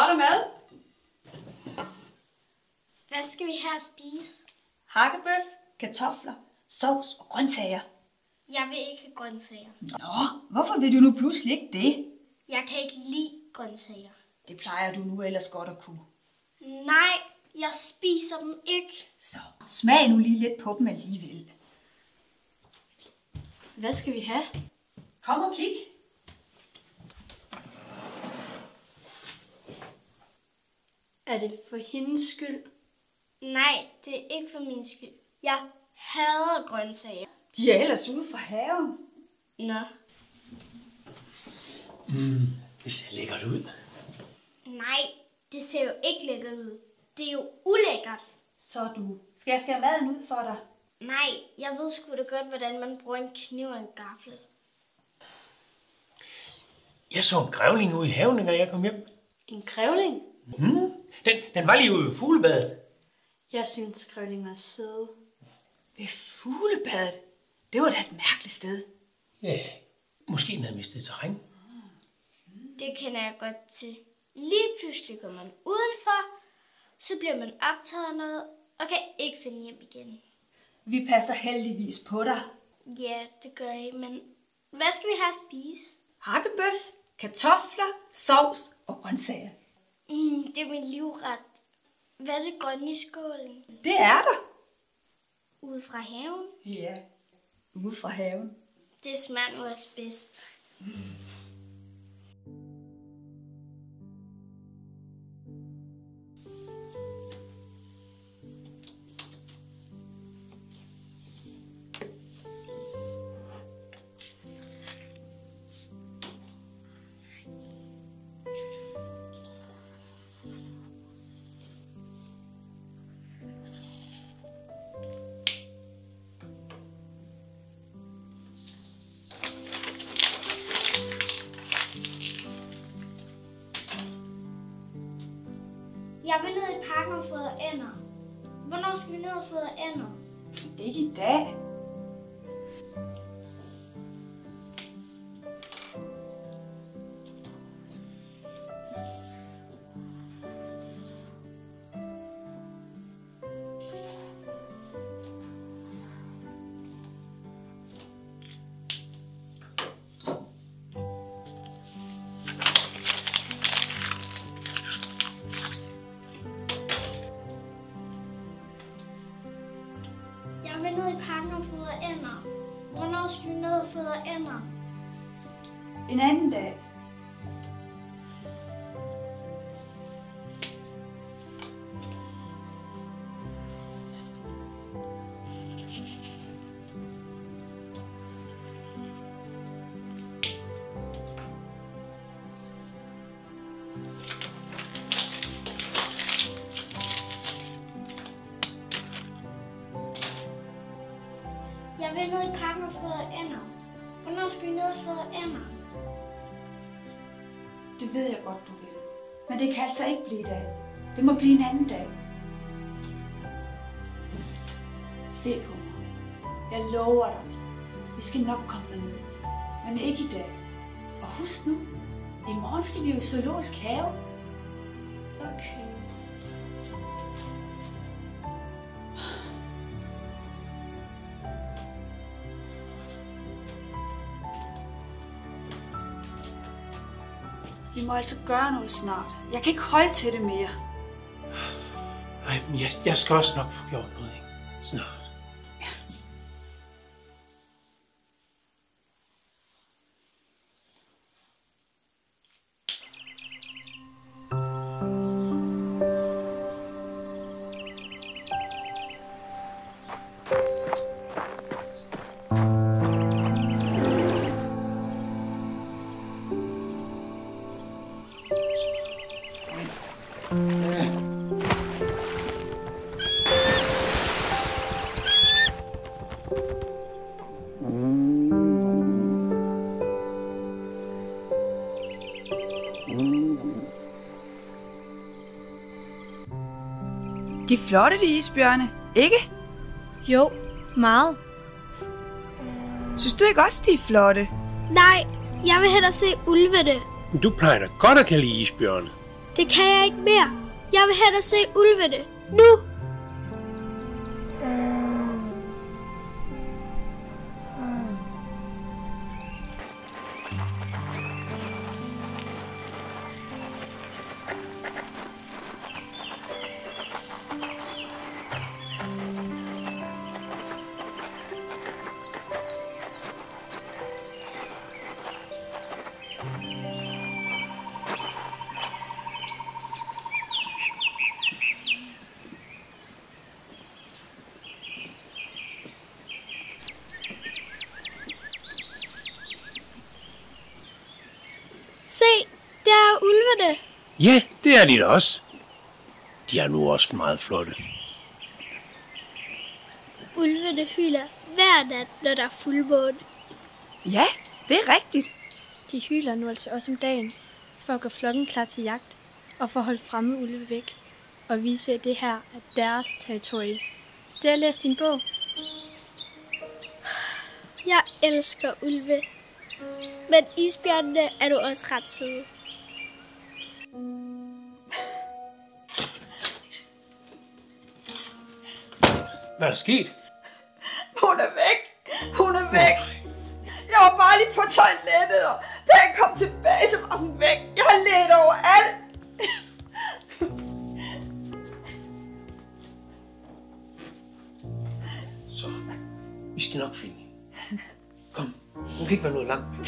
er der mad. Hvad skal vi have at spise? Hakkebøf, kartofler, sovs og grøntsager. Jeg vil ikke have grøntsager. Nå, hvorfor vil du nu pludselig ikke det? Jeg kan ikke lide grøntsager. Det plejer du nu ellers godt at kunne. Nej, jeg spiser dem ikke. Så smag nu lige lidt på dem alligevel. Hvad skal vi have? Kom og kig. Er det for hendes skyld? Nej, det er ikke for min skyld. Jeg hader grøntsager. De er ellers ude fra haven. Nå. Det ser lækkert ud. Nej, det ser jo ikke lækkert ud. Det er jo ulækkert. Så du. Skal jeg skære maden ud for dig? Nej, jeg ved sgu da godt, hvordan man bruger en kniv og en gaffel. Jeg så en grævling ude i haven, da jeg kom hjem. En grævling? Den var lige ude ved fuglebadet. Jeg synes, grævling var søde. Ved fuglebadet? Det var da et mærkeligt sted. Ja, måske den havde mistet terræn. Det kender jeg godt til. Lige pludselig går man udenfor, så bliver man optaget af noget, og kan ikke finde hjem igen. Vi passer heldigvis på dig. Ja, det gør I, men hvad skal vi have at spise? Hakkebøf, kartofler, sovs og grøntsager. Det er min livret. Hvad er det grønne i skålen? Det er der. Ude fra haven? Ja, ude fra haven. Det smager nu også bedst. Jeg vil ned i parken og fodre ænder. Hvornår skal vi ned og fodre ænder? Ikke i dag. Jeg vil ned i parken og fodre ænder. Hvornår skal vi ned og fodre ænder? En anden dag. Jeg vil ned i parken og fodre ænder. Hvornår skal vi ned og fodre ænder? Det ved jeg godt, du vil. Men det kan altså ikke blive i dag. Det må blive en anden dag. Se på mig. Jeg lover dig. Vi skal nok komme derned. Men ikke i dag. Og husk nu, i morgen skal vi jo i zoologisk have. Okay. Vi må altså gøre noget snart. Jeg kan ikke holde til det mere. Nej, men jeg skal også nok få gjort noget, ikke? Snart. De er flotte, de isbjørne, ikke? Jo, meget. Synes du ikke også, de er flotte? Nej, jeg vil hellere se ulvene. Du plejer da godt at kan lide isbjørne. Det kan jeg ikke mere. Jeg vil hellere se ulvene. Nu! Se, der er ulvene. Ja, det er de da også. De er nu også meget flotte. Ulvene hyler hver nat, når der er fuldmåne. Ja, det er rigtigt. De hyler nu altså også om dagen, for at gøre flokken klar til jagt, og for at holde fremme ulve væk, og vise, at det her er deres territorie. Det har jeg læst i en bog. Jeg elsker ulve. Men isbjørnene er du også ret søde. Hvad er der sket? Hun er væk. Hun er væk. Jeg var bare lige på toilettet, og da jeg kom tilbage, så var hun væk. Jeg har ledt overalt. Så, vi skal nok finde hende. Kom, hun kan ikke være noget langt væk.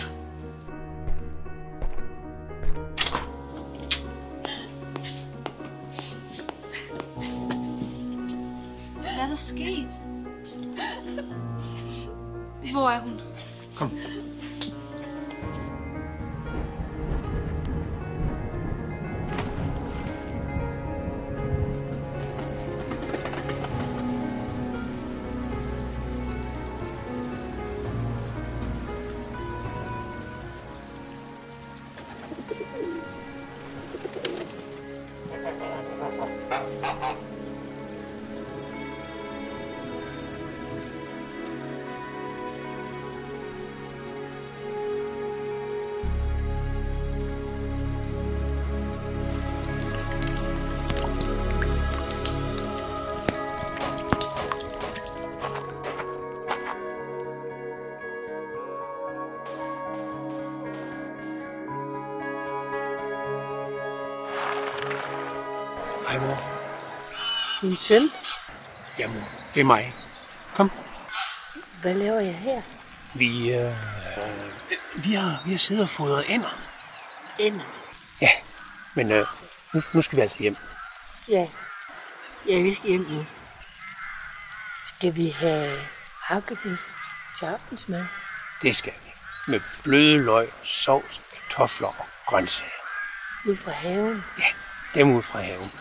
Hvad er der sket? Hvor er hun? Kom. Hej, mor. Min søn, Ja, mor. Det er mig. Kom. hvad laver jeg her? Vi har siddet og fodret ænder. Ender. Ja, men nu skal vi altså hjem. Ja, vi skal hjem nu. Skal vi have hakkebøf til aftensmad? Det skal vi. Med bløde løg, sovs, kartofler og grøntsager. Ud fra haven? Ja, dem ud fra haven.